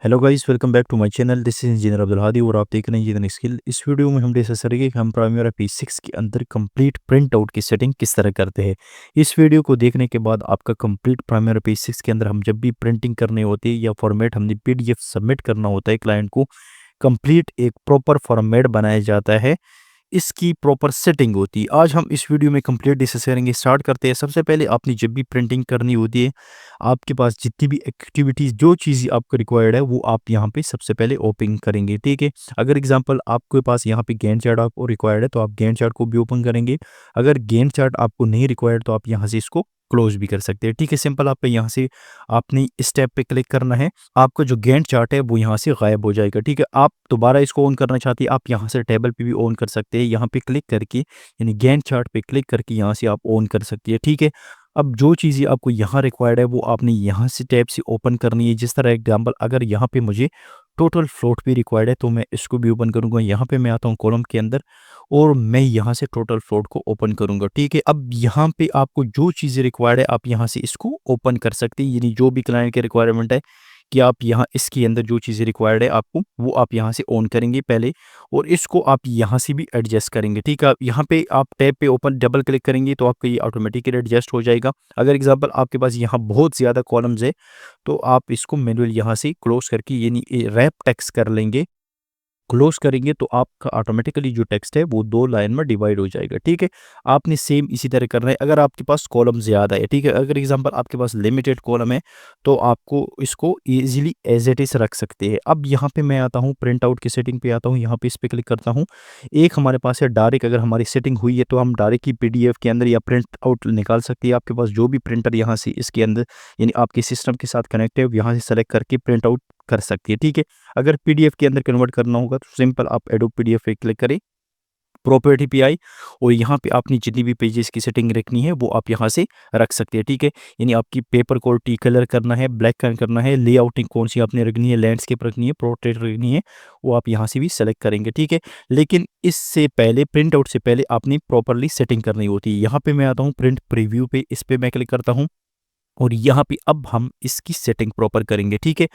Hello guys, welcome back to my channel. This is engineer Abdul Hadi और आप देख रहे हैं इंजीनियरिंग स्किल। इस वीडियो में हम डिस्कस करेंगे कि हम प्राइमरी P6 के अंदर कंप्लीट प्रिंट आउट की सेटिंग किस तरह करते हैं। इस वीडियो को देखने के बाद आपका कंप्लीट प्राइमरी P6 के अंदर हम जब भी प्रिंटिंग करनी होती है या फॉर्मेट हमने PDF सबमिट करना होता है क्लाइंट को, कंप्लीट एक प्रॉपर फॉर्मेट बनाया जाता है, इसकी प्रॉपर सेटिंग होती है। आज हम इस वीडियो में कंप्लीट डिस्कस करेंगे। स्टार्ट करते हैं। सबसे पहले आपने जब भी प्रिंटिंग करनी होती है, आपके पास जितनी भी एक्टिविटीज़ जो चीज़ें आपको रिक्वायर्ड है वो आप यहाँ पे सबसे पहले ओपन करेंगे, ठीक है। अगर एग्जांपल आपके पास यहाँ पे गैंट चार्ट आपको रिक्वायर्ड है तो आप गैंट चार्ट को भी ओपन करेंगे। अगर गैंट चार्ट आपको नहीं रिक्वायर्ड तो आप यहाँ से इसको क्लोज भी कर सकते हैं, ठीक है। सिंपल आप यहाँ से आपने इस टैब पे क्लिक करना है, आपका जो गैंट चार्ट है वो यहाँ से गायब हो जाएगा, ठीक है। आप दोबारा इसको ऑन करना चाहते हैं, आप यहाँ से टेबल पे भी ऑन कर सकते हैं। यहाँ पे क्लिक करके यानी गैंट चार्ट पे क्लिक करके यहाँ से आप ऑन कर सकती है, ठीक है। अब जो चीज़ें आपको यहाँ रिक्वायर्ड है वो आपने यहाँ से टैब से ओपन करनी है। जिस तरह एग्जांपल अगर यहाँ पे मुझे टोटल फ्लोट भी रिक्वायर्ड है तो मैं इसको भी ओपन करूँगा। यहाँ पे मैं आता हूँ कॉलम के अंदर और मैं यहाँ से टोटल फ्लोट को ओपन करूँगा, ठीक है। अब यहाँ पे आपको जो चीज़ें रिक्वायर्ड है आप यहाँ से इसको ओपन कर सकते हैं, यानी जो भी क्लाइंट की रिक्वायरमेंट है कि आप यहाँ इसके अंदर जो चीज़ें रिक्वायर्ड है आपको वो आप यहाँ से ऑन करेंगे पहले और इसको आप यहाँ से भी एडजस्ट करेंगे, ठीक है। आप यहाँ पे आप टैब पे ओपन डबल क्लिक करेंगे तो आपका ये ऑटोमेटिकली एडजस्ट हो जाएगा। अगर एग्जांपल आपके पास यहाँ बहुत ज़्यादा कॉलम्स है तो आप इसको मैनुअल यहाँ से क्लोज करके यानी रैप टेक्स्ट कर लेंगे। क्लोज करेंगे तो आपका ऑटोमेटिकली जो टेक्स्ट है वो 2 लाइन में डिवाइड हो जाएगा, ठीक है। आपने सेम इसी तरह करना है अगर आपके पास कॉलम ज़्यादा है, ठीक है। अगर एग्जांपल आपके पास लिमिटेड कॉलम है तो आपको इसको ईज़िली एज़ इट इज़ रख सकते हैं। अब यहाँ पे मैं आता हूँ प्रिंट आउट की सेटिंग पे आता हूँ, यहाँ पे इस पे क्लिक करता हूँ। एक हमारे पास है डायरेक्ट, अगर हमारी सेटिंग हुई है तो हम डायरेक्ट ही PDF के अंदर या प्रिंट आउट निकाल सकते हैं। आपके पास जो भी प्रिंटर यहाँ से इसके अंदर यानी आपके सिस्टम के साथ कनेक्ट है यहाँ से सेलेक्ट करके प्रिंट आउट कर सकती है, ठीक है। अगर PDF के अंदर कन्वर्ट करना होगा तो सिंपल आप एडोब PDF पे क्लिक करें, प्रॉपर्टी पे आई और यहाँ पे आपने जितनी भी पेजेस की सेटिंग रखनी है वो आप यहाँ से रख सकते हैं, ठीक है। यानी आपकी पेपर क्वालिटी कलर करना है, ब्लैक करना है, लेआउटिंग कौन सी आपने रखनी है, लैंडस्केप रखनी है, पोर्ट्रेट रखनी है, वो आप यहाँ से भी सेलेक्ट करेंगे, ठीक है। लेकिन इससे पहले प्रिंट आउट से पहले आपने प्रॉपरली सेटिंग करनी होती है। यहाँ पे मैं आता हूँ प्रिंट प्रीव्यू पे, इस पे मैं क्लिक करता हूँ और यहाँ पे अब हम इसकी सेटिंग प्रॉपर करेंगे, ठीक है।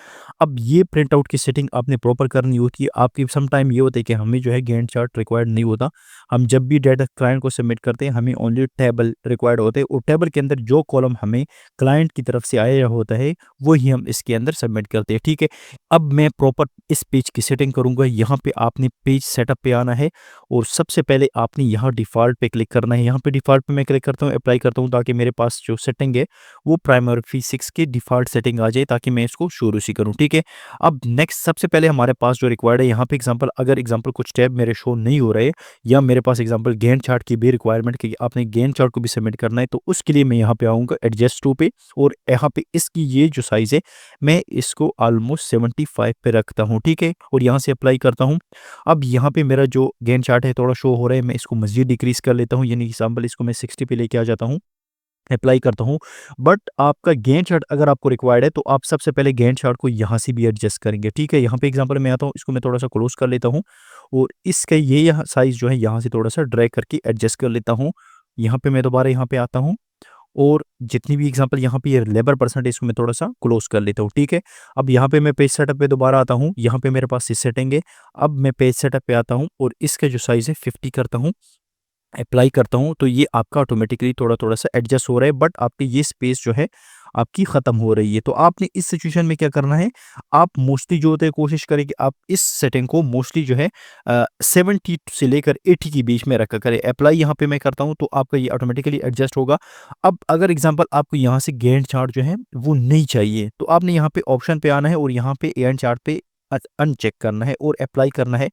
अब ये प्रिंट आउट की सेटिंग आपने प्रॉपर करनी होती है। आपकी सम टाइम ये होता है कि हमें जो है गैंट चार्ट रिक्वायर्ड नहीं होता। हम जब भी डाटा क्लाइंट को सबमिट करते हैं हमें ओनली टेबल रिक्वायर्ड होते हैं और टेबल के अंदर जो कॉलम हमें क्लाइंट की तरफ से आया होता है वही हम इसके अंदर सबमिट करते हैं, ठीक है। अब मैं प्रॉपर इस पेज की सेटिंग करूँगा। यहाँ पे आपने पेज सेटअप पे आना है और सबसे पहले आपने यहाँ डिफ़ॉल्ट पे क्लिक करना है। यहाँ पे डिफ़ॉल्ट पे मैं क्लिक करता हूँ, अप्लाई करता हूँ ताकि मेरे पास जो सेटिंग है वो प्राइमरी P6 की डिफ़ॉल्ट सेटिंग आ जाए ताकि मैं इसको शुरू से करूँ, ठीक है। अब नेक्स्ट सबसे पहले हमारे पास जो रिक्वायर्ड है यहाँ पे एग्जांपल अगर एग्जांपल कुछ टैब मेरे शो नहीं हो रहे या मेरे पास एग्जांपल गैंट चार्ट की भी रिक्वायरमेंट कि आपने गैंट चार्ट को भी सबमिट करना है तो उसके लिए मैं यहाँ पे आऊँगा एडजस्ट टू पे और यहाँ पे इसकी ये जो साइज़ है मैं इसको ऑलमोस्ट 75 पे रखता हूँ, ठीक है। और यहाँ से अप्लाई करता हूँ। अब यहाँ पे मेरा जो गैंट चार्ट है थोड़ा शो हो रहा है, मैं इसको मज़ीद डिक्रीज़ कर लेता हूँ, यानी एग्जांपल इसको मैं 60 पे लेके आ जाता हूँ, अप्लाई करता हूँ। बट आपका गैंट चार्ट अगर आपको रिक्वायर्ड है तो आप सबसे पहले गैंट चार्ट को यहाँ से भी एडजस्ट करेंगे, ठीक है। यहाँ पे एग्जांपल मैं आता हूँ, इसको मैं थोड़ा सा क्लोज कर लेता हूँ और इसका ये यहाँ साइज़ जो है यहाँ से थोड़ा सा ड्रैग करके एडजस्ट कर लेता हूँ। यहाँ पे मैं दोबारा यहाँ पे आता हूँ और जितनी भी एग्जांपल यहाँ पे ये लेबर परसेंट है इसको मैं थोड़ा सा क्लोज कर लेता हूँ, ठीक है। अब यहाँ पे मैं पेज सेटअप पे दोबारा आता हूँ, यहाँ पे मेरे पास इस सेटिंग है। अब मैं पेज सेटअप पे आता हूँ और इसका जो साइज़ है 50 करता हूँ, अप्लाई करता हूँ तो ये आपका ऑटोमेटिकली थोड़ा-थोड़ा सा एडजस्ट हो रहा है बट आपकी ये स्पेस जो है आपकी ख़त्म हो रही है। तो आपने इस सिचुएशन में क्या करना है, आप मोस्टली जो होता है कोशिश करें कि आप इस सेटिंग को मोस्टली जो है 70 से लेकर 80 के बीच में रखा करें। अप्लाई यहाँ पे मैं करता हूँ तो आपका ये ऑटोमेटिकली एडजस्ट होगा। अब अगर एग्ज़ाम्पल आपको यहाँ से गैंट चार्ट जो है वो नहीं चाहिए तो आपने यहाँ पे ऑप्शन पे आना है और यहाँ पे गैंट चार्ट पे अनचेक करना है और अप्लाई करना है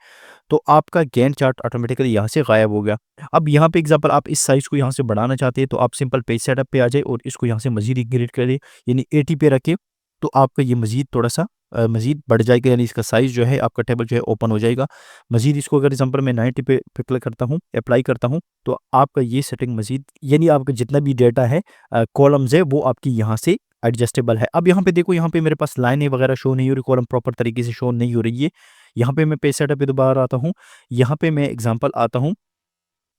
तो आपका गैंट चार्ट ऑटोमेटिकली यहाँ से गायब हो गया। अब यहाँ पे एग्जांपल आप इस साइज़ को यहाँ से बढ़ाना चाहते हैं तो आप सिंपल पेज सेटअप पे आ जाए और इसको यहाँ से मज़ीद इंक्रीज़ करें यानी 80 पे रखें तो आपका ये मज़ीद थोड़ा-सा मज़ीद बढ़ जाएगा, यानी इसका साइज़ जो है आपका टेबल जो है ओपन हो जाएगा। मज़ीद इसको अगर एग्जांपल मैं 90 पे क्लिक करता हूँ, अप्लाई करता हूँ तो आपका ये सेटिंग मज़ीद यानी आपका जितना भी डेटा है कॉलम्स है वो आपकी यहाँ से एडजस्टेबल है। अब यहाँ पे देखो, यहाँ पे मेरे पास लाइनें वगैरह शो नहीं हो रही, कॉलम प्रॉपर तरीके से शो नहीं हो रही है। यहाँ पे मैं पेज सेटअप पे दोबारा आता हूँ, यहाँ पे मैं एग्जांपल आता हूँ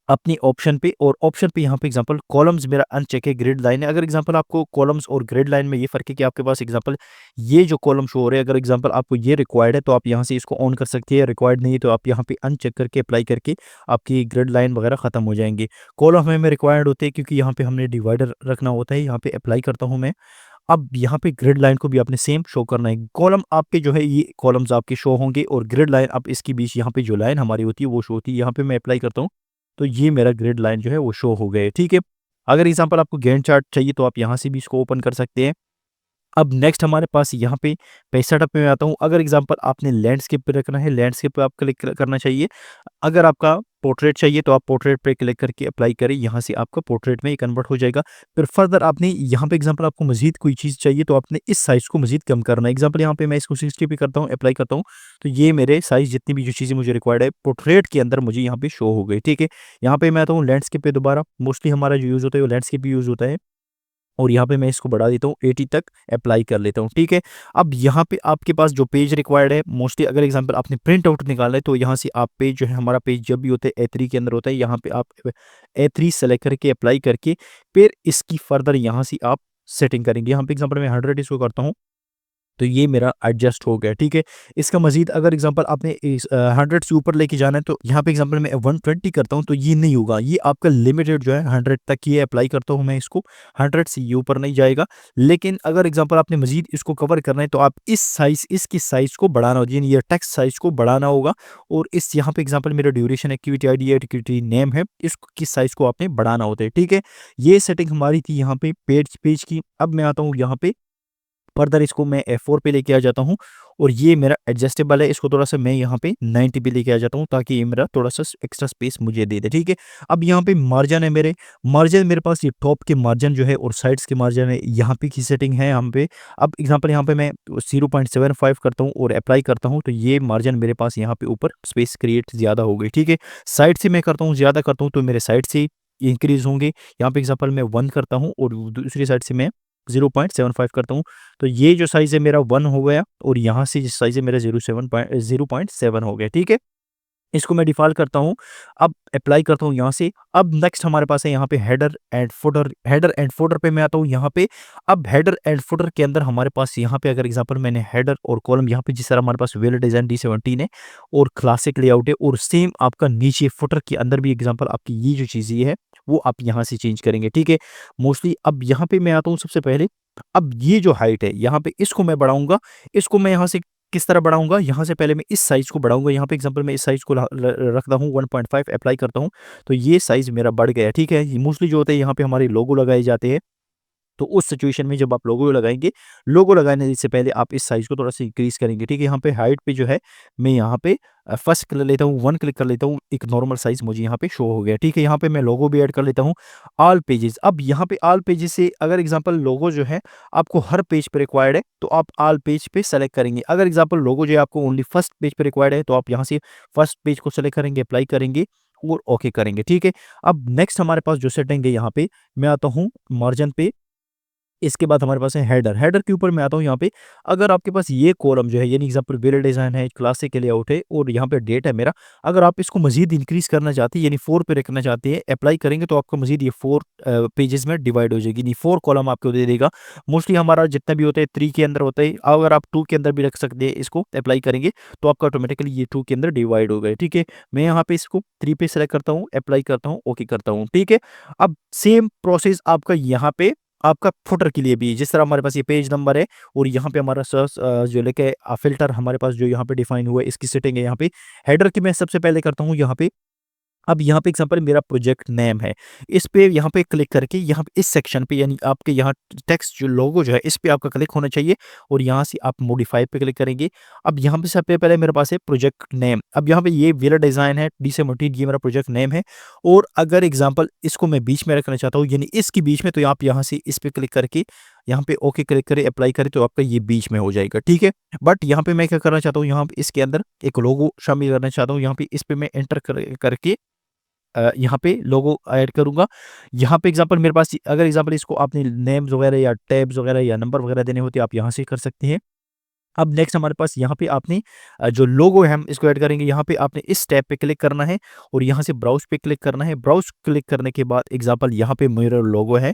अपनी ऑप्शन पे, और ऑप्शन पे यहाँ पे एग्जांपल कॉलम्स मेरा अनचेक है, ग्रिड लाइन है। अगर एग्जांपल आपको कॉलम्स और ग्रिड लाइन में ये फ़र्क है कि आपके पास एग्जांपल ये जो कॉलम शो हो रहे हैं, अगर एग्जांपल आपको ये रिक्वायर्ड है तो आप यहाँ से इसको ऑन कर सकती है, रिक्वायर्ड नहीं है तो आप यहाँ पे अनचेक करके अप्लाई करके आपकी ग्रिड लाइन वगैरह ख़त्म हो जाएंगे। कॉलम हमें रिक्वायर्ड होते हैं क्योंकि यहाँ पे हमने डिवाइडर रखना होता है, यहाँ पे अप्लाई करता हूँ मैं। अब यहाँ पे ग्रिड लाइन को भी आपने सेम शो करना है। कॉलम आपके जो है ये कॉलम्स आपके शो होंगे, और ग्रिड लाइन अब इसके बीच यहाँ पे जो लाइन हमारी होती है वो शो होती है। यहाँ पे मैं अप्लाई करता हूँ तो ये मेरा ग्रिड लाइन जो है वो शो हो गए, ठीक है। अगर एग्जांपल आपको गैंट चार्ट चाहिए तो आप यहाँ से भी इसको ओपन कर सकते हैं। अब नेक्स्ट हमारे पास यहाँ पे पेज सेटअप पे मैं आता हूँ। अगर एग्जांपल आपने लैंडस्केप पे रखना है, लैंडस्केप पे आप क्लिक करना चाहिए। अगर आपका पोर्ट्रेट चाहिए तो आप पोर्ट्रेट पे क्लिक करके अप्लाई करें, यहाँ से आपका पोर्ट्रेट में कन्वर्ट हो जाएगा। फिर फर्दर आपने यहाँ पे एग्जांपल आपको मजीद कोई चीज़ चाहिए तो आपने इस साइज़ को मजीद कम करना है। एग्जांपल यहाँ पे मैं इसको 60 पे करता हूँ, अप्लाई करता हूँ, तो ये मेरे साइज़ जितनी भी जो चीज़ें मुझे रिक्वायर्ड है पोर्ट्रेट के अंदर मुझे यहाँ पे शो हो गई, ठीक है। यहाँ पे मैं आता हूँ लैंडस्केप पे दोबारा, मोस्टली हमारा जो यूज़ होता है वो लैंडस्केप यूज़ होता है, और यहाँ पे मैं इसको बढ़ा देता हूँ 80 तक, अप्लाई कर लेता हूँ, ठीक है। अब यहाँ पे आपके पास जो पेज रिक्वायर्ड है, मोस्टली अगर एग्जांपल आपने प्रिंट आउट निकाला है तो यहाँ से आप पेज जो है, हमारा पेज जब भी होता है A3 के अंदर होता है, यहाँ पे आप A3 सेलेक्ट करके अप्लाई करके फिर इसकी फर्दर यहाँ से आप सेटिंग करेंगे। यहाँ पे एग्जांपल मैं 100 इसको करता हूँ तो ये मेरा एडजस्ट हो गया, ठीक है। इसका मज़ीद अगर एग्ज़ाम्पल आपने 100 से ऊपर लेके जाना है तो यहाँ पे एग्ज़ाम्पल मैं 120 करता हूँ तो ये नहीं होगा। ये आपका लिमिटेड जो है 100 तक ये अप्लाई करता हूँ मैं इसको, 100 से ये ऊपर नहीं जाएगा। लेकिन अगर एग्ज़ाम्पल आपने मज़ीद इसको कवर करना है तो आप इस साइज़, इसकी साइज़ को बढ़ाना होगा, यानी ये टेक्स्ट साइज़ को बढ़ाना होगा। और इस यहाँ पे एग्ज़ाम्पल मेरा ड्यूरेशन एक्टिविटी आईडी है, एक्टिविटी नेम है, इसकी साइज़ को आपने बढ़ाना होता है, ठीक है। ये सेटिंग हमारी थी यहाँ पे पेज पेज की। अब मैं आता हूँ यहाँ पे फर्दर इसको मैं F4 पे लेके आ जाता हूँ, और ये मेरा एडजस्टेबल है, इसको थोड़ा-सा मैं यहाँ पे 90 पे लेके आ जाता हूँ ताकि ये मेरा थोड़ा-सा एक्स्ट्रा स्पेस मुझे दे दे, ठीक है। अब यहाँ पे मार्जिन है मेरे, मार्जिन मेरे पास ये टॉप के मार्जिन जो है और साइड्स के मार्जिन है, यहाँ पे की सेटिंग है यहाँ पे। अब एग्ज़ाम्पल यहाँ पे मैं 0.75 करता हूँ और अप्लाई करता हूँ तो ये मार्जिन मेरे पास यहाँ पे ऊपर स्पेस क्रिएट ज़्यादा हो गई, ठीक है। साइड से मैं करता हूँ, ज़्यादा करता हूँ तो मेरे साइड से इंक्रीज़ होंगे। यहाँ पे एग्ज़ाम्पल मैं 1 करता हूँ और दूसरी साइड से मैं 0.75 करता हूँ, तो ये जो साइज़ है मेरा 1 हो गया, और यहाँ से जो साइज़ है मेरा 0.7 हो गया, ठीक है। इसको मैं डिफ़ॉल्ट करता हूँ, अब अप्लाई करता हूँ यहाँ से। अब नेक्स्ट हमारे पास है यहाँ पे header and footer, header and footer पे मैं आता हूँ यहाँ पे। अब हेडर एंड फुटर के अंदर हमारे पास यहाँ पे अगर एग्ज़ाम्पल मैंने हेडर और कॉलम यहाँ पे जिस तरह हमारे पास वेल डिज़ाइन D17 है और क्लासिक लेआउट है, और सेम आपका नीचे फुटर के अंदर भी एग्ज़ाम्पल आपकी ये जो चीज़ ये है, वो आप यहाँ से चेंज करेंगे, ठीक है। मोस्टली अब यहाँ पे मैं आता हूँ सबसे पहले, अब ये जो हाइट है यहाँ पे इसको मैं बढ़ाऊँगा, इसको मैं यहाँ से किस तरह बढ़ाऊँगा, यहाँ से पहले मैं इस साइज़ को बढ़ाऊँगा। यहाँ पे एग्ज़ाम्पल मैं इस साइज़ को रखता हूँ 1.5, अप्लाई करता हूँ, तो ये साइज़ मेरा बढ़ गया, ठीक है। ये मोस्टली जो होता है यहाँ पे हमारे लोगो लगाए जाते हैं, तो उस सिचुएशन में जब आप लोगो लगाएँगे, लोगो लगाने से पहले आप इस साइज़ को थोड़ा-सा इंक्रीज़ करेंगे, ठीक है। यहाँ पे हाइट पे जो है, मैं यहाँ पे फर्स्ट कर लेता हूँ, 1 क्लिक कर लेता हूँ, एक नॉर्मल साइज़ मुझे यहाँ पे शो हो गया, ठीक है। यहाँ पे मैं लोगो भी ऐड कर लेता हूँ, ऑल पेजेज़। अब यहाँ पे ऑल पेजेज़ से अगर एग्ज़ाम्पल लोगो जो है आपको हर पेज पे रिक्वायर्ड है, तो आप ऑल पेज पे सेलेक्ट करेंगे। अगर एग्ज़ाम्पल लोगो जो है आपको ओनली फर्स्ट पेज पे रिक्वायर्ड है, तो आप यहाँ से फर्स्ट पेज को सेलेक्ट करेंगे, अप्लाई करेंगे और ओके करेंगे, ठीक है। अब नेक्स्ट हमारे पास जो सेटिंग है यहाँ पे, मैं आता हूँ मार्जिन पे। इसके बाद हमारे पास है हेडर, हेडर के ऊपर मैं आता हूँ यहाँ पे। अगर आपके पास ये कॉलम जो है, यानी एग्ज़ाम्पल वेल डिज़ाइन है, क्लासिक लेआउट है और यहाँ पे डेट है मेरा, अगर आप इसको मज़ीद इंक्रीज़ करना चाहते हैं, यानी 4 पे रखना चाहते हैं, अप्लाई करेंगे तो आपको मज़ीद ये 4 पेजेज़ में डिवाइड हो जाएगी, यानी 4 कॉलम आपको दे देगा। मोस्टली हमारा जितना भी होता है 3 के अंदर होता है, अगर आप 2 के अंदर भी रख सकते हैं, इसको अप्लाई करेंगे तो आपका ऑटोमेटिकली ये 2 के अंदर डिवाइड हो गए, ठीक है। मैं यहाँ पे इसको 3 पे सेलेक्ट करता हूँ, अप्लाई करता हूँ, ओके करता हूँ, ठीक है। अब सेम प्रोसेस आपका यहाँ पे आपका फुटर के लिए भी, जिस तरह हमारे पास ये पेज नंबर है और यहाँ पे हमारा सर्च जो लेके फ़िल्टर हमारे पास जो यहाँ पे डिफ़ाइन हुआ है, इसकी सेटिंग है यहाँ पे। हेडर की मैं सबसे पहले करता हूँ यहाँ पे। अब यहाँ पे एग्ज़ाम्पल मेरा प्रोजेक्ट नेम है, इस पे यहाँ पे क्लिक करके यहाँ पे इस सेक्शन पे, यानी आपके यहाँ टेक्स्ट जो लोगो जो है इस पे आपका क्लिक होना चाहिए, और यहाँ से आप मॉडिफाई पे क्लिक करेंगे। अब यहाँ पे सबसे पहले मेरे पास है प्रोजेक्ट नेम। अब यहाँ पे ये वेला डिज़ाइन है D17, ये मेरा प्रोजेक्ट नेम है, और अगर एग्ज़ाम्पल इसको मैं बीच में रखना चाहता हूँ, यानी इसके बीच में, तो आप यहाँ से इस पे क्लिक करके यहाँ पे ओके क्लिक करें, अप्लाई करें, तो आपका ये बीच में हो जाएगा, ठीक है। बट यहाँ पे मैं क्या करना चाहता हूँ, यहाँ पे इसके अंदर एक लोगो शामिल करना चाहता हूँ। यहाँ पे इस पे मैं एंटर करके यहाँ पे लोगो ऐड करूँगा। यहाँ पे एग्ज़ाम्पल मेरे पास अगर एग्ज़ाम्पल इसको आपने नेम्स वगैरह या टैब्स वगैरह या नंबर वगैरह देने होते, आप यहाँ से कर सकते हैं। अब नेक्स्ट हमारे पास यहाँ पे आपने जो लोगो है हम इसको ऐड करेंगे। यहाँ पे आपने इस टैब पे क्लिक करना है और यहाँ से ब्राउज़ पे क्लिक करना है। ब्राउज़ क्लिक करने के बाद एग्ज़ाम्पल यहाँ पे मेरा लोगो है,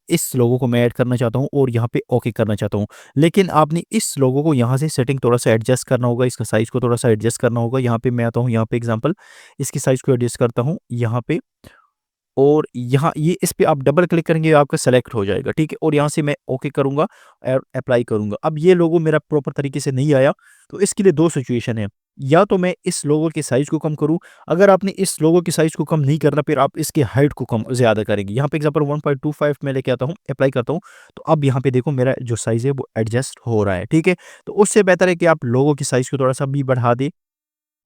इस लोगो को मैं ऐड करना चाहता हूँ और यहाँ पे ओके करना चाहता हूँ। लेकिन आपने इस लोगो को यहाँ से सेटिंग थोड़ा-सा एडजस्ट करना होगा, इसका साइज़ को थोड़ा-सा एडजस्ट करना होगा। यहाँ पे मैं आता हूँ, यहाँ पे एग्ज़ाम्पल इसकी साइज़ को एडजस्ट करता हूँ यहाँ पे, और यहाँ ये इस पे आप डबल क्लिक करेंगे, आपका सेलेक्ट हो जाएगा, ठीक है? और यहाँ से मैं ओके करूँगा और अप्लाई करूँगा। अब ये लोगो मेरा प्रॉपर तरीके से नहीं आया, तो इसके लिए 2 सिचुएशन है। या तो मैं इस लोगो के साइज़ को कम करूँ, अगर आपने इस लोगो के साइज़ को कम नहीं करना, फिर आप इसकी हाइट को कम ज़्यादा करेंगे। यहाँ पे एग्ज़ाम्पल 1.25 मैं लेके आता हूँ, अप्लाई करता हूँ, तो अब यहाँ पे देखो मेरा जो साइज़ है वो एडजस्ट हो रहा है, ठीक है? तो उससे बेहतर है कि आप लोगो के साइज़ को थोड़ा-सा भी बढ़ा दें।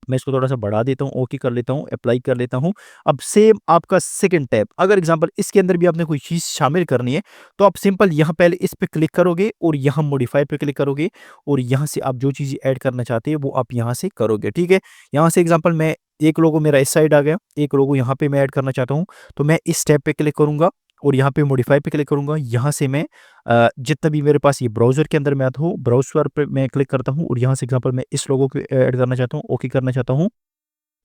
मैं इसको थोड़ा-सा बढ़ा देता हूँ, ओके कर लेता हूँ, अप्लाई कर लेता हूँ। अब सेम आपका सेकंड टैब, अगर एग्ज़ाम्पल इसके अंदर भी आपने कोई चीज़ शामिल करनी है, तो आप सिंपल यहाँ पहले इस पे क्लिक करोगे और यहाँ मॉडिफाई पे क्लिक करोगे और यहाँ से आप जो चीज़ें ऐड करना चाहते हैं, वो आप यहाँ से करोगे, ठीक है? यहाँ से एग्ज़ाम्पल मैं एक लोगो मेरा इस साइड आ गया, एक लोगो यहाँ पे मैं ऐड करना चाहता हूँ, तो मैं इस टैब पे क्लिक करूँगा और यहाँ पे मॉडिफाई पे क्लिक करूँगा। यहाँ से मैं जितना भी मेरे पास ये ब्राउज़र के अंदर मैं आता हूँ, ब्राउज़र पे मैं क्लिक करता हूँ और यहाँ से एग्ज़ाम्पल मैं इस लोगो को ऐड करना चाहता हूँ, ओके करना चाहता हूँ।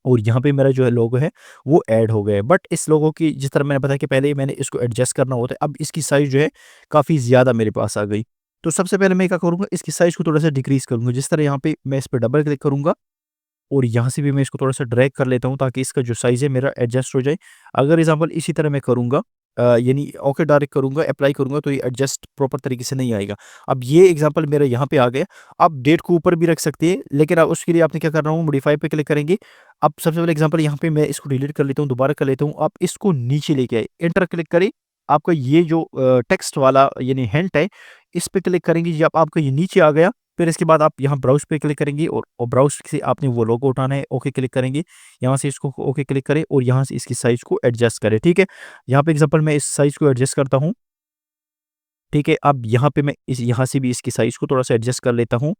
और यहाँ पे मेरा जो है लोगो है वो ऐड हो गया है। बट इस लोगो की जिस तरह मैंने बताया कि पहले मैंने इसको एडजस्ट करना होता है, अब इसकी साइज़ जो है काफ़ी ज़्यादा मेरे पास आ गई। तो सबसे पहले मैं क्या करूँगा, इसकी साइज़ को थोड़ा-सा डिक्रीज़ करूँगा। जिस तरह यहाँ पे मैं इस पे डबल क्लिक करूँगा और यहाँ से भी मैं इसको थोड़ा-सा ड्रैग कर लेता हूँ ताकि इसका जो साइज़ है मेरा एडजस्ट हो जाए। अगर एग्ज़ाम्पल इसी तरह मैं करूँगा, यानी ओके डायरेक्ट करूँगा, अप्लाई करूँगा, तो ये एडजस्ट प्रॉपर तरीके से नहीं आएगा। अब ये एग्ज़ाम्पल मेरा यहाँ पे आ गया। आप डेट को ऊपर भी रख सकते हैं, लेकिन उसके लिए आपने क्या करना हो, मॉडिफाई पे क्लिक करेंगे। अब सबसे पहले एग्ज़ाम्पल यहाँ पे मैं इसको डिलीट कर लेता हूँ, दोबारा कर लेता हूँ। आप इसको नीचे लेके आए, एंटर क्लिक करें। आपका ये जो टेक्स्ट वाला यानी हिंट है, इस पे क्लिक करेंगे, जब आपका ये नीचे आ गया, फिर इसके बाद आप यहाँ ब्राउज़ पे क्लिक करेंगे और ब्राउज़ से आपने वो लोगो उठाना है, ओके क्लिक करेंगे। यहाँ से इसको ओके क्लिक करें और यहाँ से इसकी साइज़ को एडजस्ट करें, ठीक है? यहाँ पे एग्ज़ाम्पल मैं इस साइज़ को एडजस्ट करता हूँ, ठीक है? अब यहाँ पे मैं इस यहाँ से भी इसकी साइज़ को थोड़ा-सा एडजस्ट कर लेता हूँ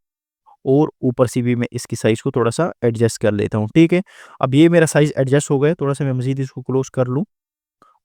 और ऊपर से भी मैं इसकी साइज़ को थोड़ा-सा एडजस्ट कर लेता हूँ, ठीक है? अब ये मेरा साइज़ एडजस्ट हो गया, थोड़ा-सा मैं मज़ीद इसको क्लोज़ कर लूँ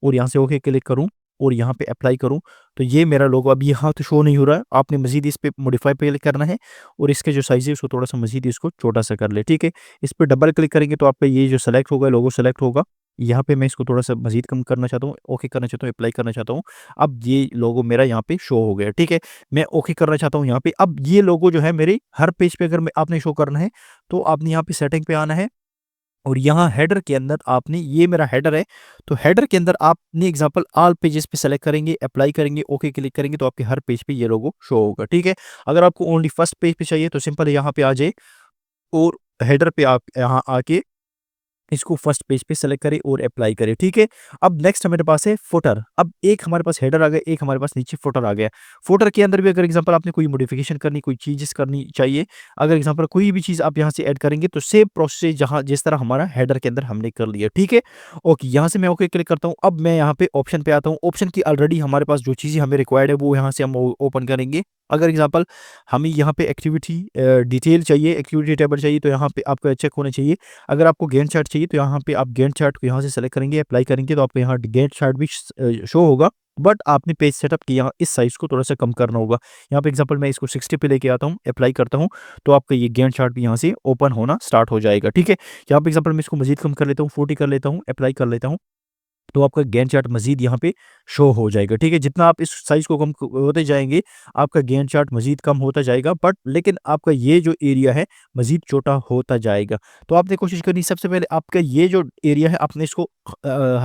और यहाँ से ओके क्लिक करूँ और यहाँ पे अप्लाई करूँ, तो ये मेरा लोगो अब यहाँ तो शो नहीं हो रहा है। आपने मज़ीद इस पे मॉडिफाई पे क्लिक करना है और इसके जो साइज़ है उसको थोड़ा-सा मज़ीद इसको छोटा-सा कर लें, ठीक है? इस पे डबल क्लिक करेंगे तो आपका ये जो सेलेक्ट होगा, लोगो सेलेक्ट होगा। यहाँ पे मैं इसको थोड़ा-सा मज़ीद कम करना चाहता हूँ, ओके करना चाहता हूँ, अप्लाई करना चाहता हूँ। अब ये लोगो मेरा यहाँ पे शो हो गया, ठीक है? मैं ओके करना चाहता हूँ यहाँ पे। अब ये लोगो जो है मेरे हर पेज पे अगर मैं आपने शो करना है, तो आपने यहाँ पे सेटिंग पे आना है और यहाँ हेडर के अंदर आपने, ये मेरा हेडर है, तो हेडर के अंदर आपने एग्ज़ाम्पल ऑल पेजेस पे सेलेक्ट करेंगे, अप्लाई करेंगे, ओके क्लिक करेंगे, तो आपके हर पेज पे ये लोगो शो होगा, ठीक है? अगर आपको ओनली फर्स्ट पेज पे चाहिए तो सिंपल यहाँ पे आ जाइए और हेडर पे आप यहाँ आके इसको फर्स्ट पेज पे सेलेक्ट करें और अप्लाई करें, ठीक है? अब नेक्स्ट हमारे पास है फुटर। अब एक हमारे पास हेडर आ गया, एक हमारे पास नीचे फुटर आ गया। फुटर के अंदर भी अगर एग्ज़ाम्पल आपने कोई मॉडिफ़िकेशन करनी, कोई चेंजेस करनी चाहिए, अगर एग्ज़ाम्पल कोई भी चीज़ आप यहाँ से ऐड करेंगे, तो सेम प्रोसेस जहाँ जिस तरह हमारा हेडर के अंदर हमने कर लिया, ठीक है? ओके, यहाँ से मैं ओके क्लिक करता हूँ। अब मैं यहाँ पे ऑप्शन पे आता हूँ। ऑप्शन की ऑलरेडी हमारे पास जो चीज़ें हमें रिक्वायर्ड है, वो यहाँ से हम ओ ओपन करेंगे। अगर एग्ज़ाम्पल हमें यहाँ पे एक्टिविटी डिटेल चाहिए, एक्टिविटी टेबल चाहिए, तो यहाँ पे आपका चेक होना चाहिए। अगर आपको गैंट चार्ट चाहिए, तो यहाँ पे आप गैंट चार्ट को यहाँ से सेलेक्ट करेंगे, अप्लाई करेंगे, तो आपको यहाँ गैंट चार्ट भी शो होगा। बट आपने पेज सेटअप की यहाँ इस साइज़ को थोड़ा-सा कम करना होगा। यहाँ पे एग्ज़ाम्पल मैं इसको 60 पे लेके आता हूँ, अप्लाई करता हूँ, तो आपका ये गैंट चार्ट भी यहाँ से ओपन होना स्टार्ट हो जाएगा, ठीक है? यहाँ पे एग्ज़ाम्पल मैं इसको मज़ीद कम कर लेता हूँ, 40 कर लेता हूँ, अप्लाई कर लेता हूँ। तो आपका गैंट चार्ट मज़ीद यहाँ पे शो हो जाएगा, ठीक है? जितना आप इस साइज़ को कम होते जाएँगे, आपका गैंट चार्ट मज़ीद कम होता जाएगा, बट लेकिन आपका ये जो एरिया है, मज़ीद छोटा होता जाएगा। तो आपने कोशिश करनी, सबसे पहले आपका ये जो एरिया है, आपने इसको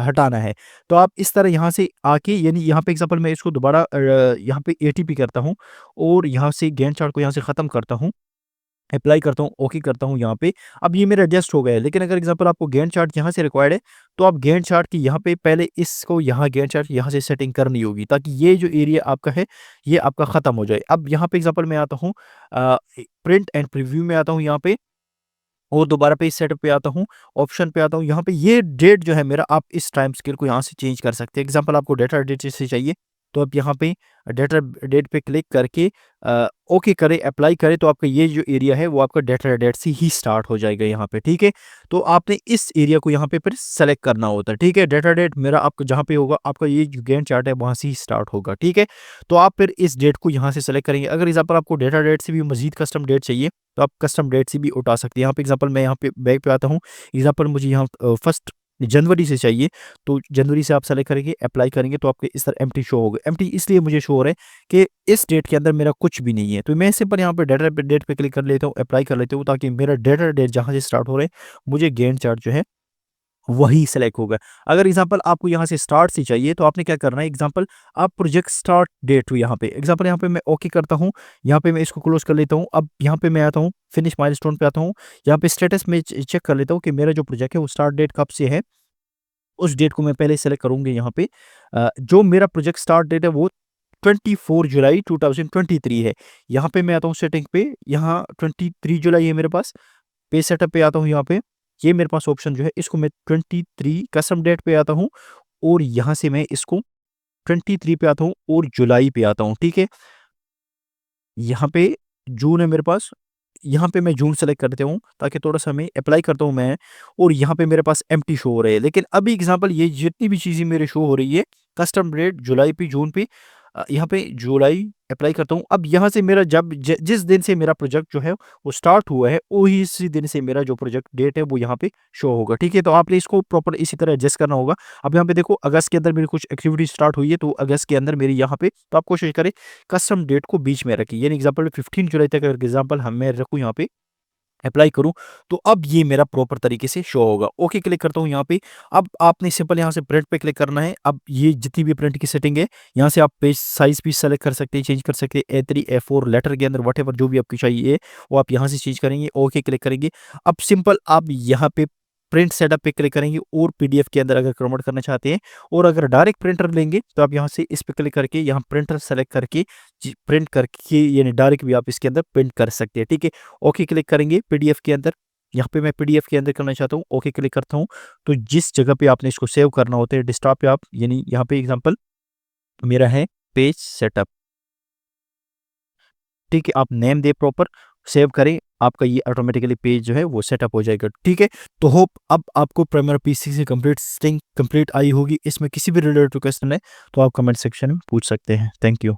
हटाना है। तो आप इस तरह यहाँ से आके, यानी यहाँ पे एग्ज़ाम्पल मैं इसको दोबारा यहाँ पे 80 पे करता हूँ और यहाँ से गैंट चार्ट को यहाँ से ख़त्म करता हूँ। अप्लाई करता हूँ, ओके करता हूँ यहाँ पे। अब ये मेरा एडजस्ट हो गया है, लेकिन अगर एग्ज़ाम्पल आपको गैंट चार्ट यहाँ से रिक्वायर्ड है, तो आप गैंट चार्ट की यहाँ पे पहले इसको यहाँ गैंट चार्ट यहाँ से सेटिंग करनी होगी, ताकि ये जो एरिया आपका है, ये आपका ख़त्म हो जाए। अब यहाँ पे एग्ज़ाम्पल मैं आता हूँ प्रिंट एंड प्रीव्यू में आता हूँ यहाँ पे और दोबारा पेज सेटअप पे आता हूँ, ऑप्शन पे आता हूँ। यहाँ पे ये डेट जो है मेरा, आप इस टाइम स्केल को यहाँ से चेंज कर सकते हैं। एग्ज़ाम्पल आपको डेटा डेट से चाहिए, तो आप यहाँ पे डेटा डेट पे क्लिक करके ओके करें, अप्लाई करें, तो आपका ये जो एरिया है वो आपका डेटा डेट से ही स्टार्ट हो जाएगा यहाँ पे, ठीक है। तो आपने इस एरिया को यहाँ पे फिर सेलेक्ट करना होता है, ठीक है। डेटा डेट मेरा आपका जहाँ पे होगा, आपका ये जो गैंट चार्ट है वहाँ से ही स्टार्ट होगा, ठीक है। तो आप फिर इस डेट को यहाँ से सेलेक्ट करेंगे। अगर एग्जाम्पल आपको डेटा डेट से भी मजीद कस्टम डेट चाहिए तो आप कस्टम डेट से भी उठा सकते हैं। यहाँ पे एग्जाम्पल मैं यहाँ पे बैक पे आता हूँ, एग्जाम्पल मुझे यहाँ 1 जनवरी से चाहिए, तो जनवरी से आप सेलेक्ट करेंगे, अप्लाई करेंगे, तो आपके इस तरह एम्प्टी शो होगा। एम्प्टी इसलिए मुझे शो हो रहा है कि इस डेट के अंदर मेरा कुछ भी नहीं है। तो मैं सिंपल यहाँ पे डेटा डेट पे क्लिक कर लेता हूँ, अप्लाई कर लेता हूँ, ताकि मेरा डेटा डेट जहाँ से स्टार्ट हो रहा है मुझे गैंट चार्ट जो है वही सेलेक्ट होगा। अगर एग्जांपल आपको यहाँ से स्टार्ट से चाहिए तो आपने क्या करना है, एग्जांपल आप प्रोजेक्ट स्टार्ट डेट हुई यहाँ पे, एग्जांपल यहाँ पे मैं ओके करता हूँ, यहाँ पे मैं इसको क्लोज कर लेता हूँ। अब यहाँ पे मैं आता हूँ, फिनिश माइलस्टोन पे आता हूँ, यहाँ पे स्टेटस में चेक कर लेता हूँ कि मेरा जो प्रोजेक्ट है वो स्टार्ट डेट कब से है। उस डेट को मैं पहले सेलेक्ट करूंगी यहाँ पे। जो मेरा प्रोजेक्ट स्टार्ट डेट है वो 24 जुलाई 2023 है। यहाँ पे मैं आता हूँ सेटिंग पे, यहाँ 23 जुलाई है मेरे पास। पेज सेटअप पे आता हूँ यहाँ पे, ये मेरे पास ऑप्शन जो है इसको मैं 23 कस्टम डेट पे आता हूँ, और यहाँ से मैं इसको 23 पे आता हूँ और जुलाई पे आता हूँ, ठीक है। यहाँ पे जून है मेरे पास, यहाँ पे मैं जून सेलेक्ट करता हूँ ताकि थोड़ा-सा मैं अप्लाई करता हूँ मैं, और यहाँ पे मेरे पास एम्प्टी शो हो रहा है। लेकिन अभी एग्ज़ाम्पल ये जितनी भी चीज़ें मेरे शो हो रही है, कस्टम डेट जुलाई पे, जून पे, यहाँ पे जुलाई अप्लाई करता हूँ। अब यहाँ से मेरा जब जिस दिन से मेरा प्रोजेक्ट जो है वो स्टार्ट हुआ है, वही इसी दिन से मेरा जो प्रोजेक्ट डेट है वो यहाँ पे शो होगा, ठीक है। तो आपने इसको प्रॉपर इसी तरह एडजस्ट करना होगा। अब यहाँ पे देखो, अगस्त के अंदर मेरी कुछ एक्टिविटी स्टार्ट हुई है, तो अगस्त के अंदर मेरी यहाँ पे, तो आप कोशिश करें कस्टम डेट को बीच में रखिए, यानी एग्जाम्पल 15 जुलाई तक अगर एग्जाम्पल मैं रखूँ यहाँ पे, अप्लाई करूँ, तो अब ये मेरा प्रॉपर तरीके से शो होगा। ओके क्लिक करता हूँ यहाँ पे। अब आपने सिंपल यहाँ से प्रिंट पे क्लिक करना है। अब ये जितनी भी प्रिंट की सेटिंग है, यहाँ से आप पेज साइज़ भी सेलेक्ट कर सकते हैं, चेंज कर सकते हैं, A3 A4 लेटर के अंदर व्हाटएवर जो भी आपकी चाहिए वो आप यहाँ से चेंज करेंगे, ओके क्लिक करेंगे। अब सिंपल आप यहाँ पे प्रिंट सेटअप पे क्लिक करेंगे, और पीडीएफ के अंदर अगर कन्वर्ट करना चाहते हैं, और अगर डायरेक्ट प्रिंटर लेंगे तो आप यहाँ से इस पे क्लिक करके यहाँ प्रिंटर सेलेक्ट करके प्रिंट करके, यानी डायरेक्ट भी आप इसके अंदर प्रिंट कर सकते हैं, ठीक है। ओके क्लिक करेंगे पीडीएफ के अंदर, यहाँ पे मैं पीडीएफ के अंदर करना चाहता हूँ, ओके क्लिक करता हूँ। तो जिस जगह पे आपने इसको सेव करना होता है डेस्कटॉप पे, आप यानी यहाँ पे एग्जांपल मेरा है पेज सेटअप, ठीक है। आप नेम दे प्रॉपर, सेव करें, आपका ये ऑटोमेटिकली पेज जो है वो सेटअप हो जाएगा, ठीक है। तो होप अब आपको प्राइमरी पीसी से कंप्लीट सेटिंग कंप्लीट आई होगी। इसमें किसी भी रिलेटेड क्वेश्चन है तो आप कमेंट सेक्शन में पूछ सकते हैं। Thank you.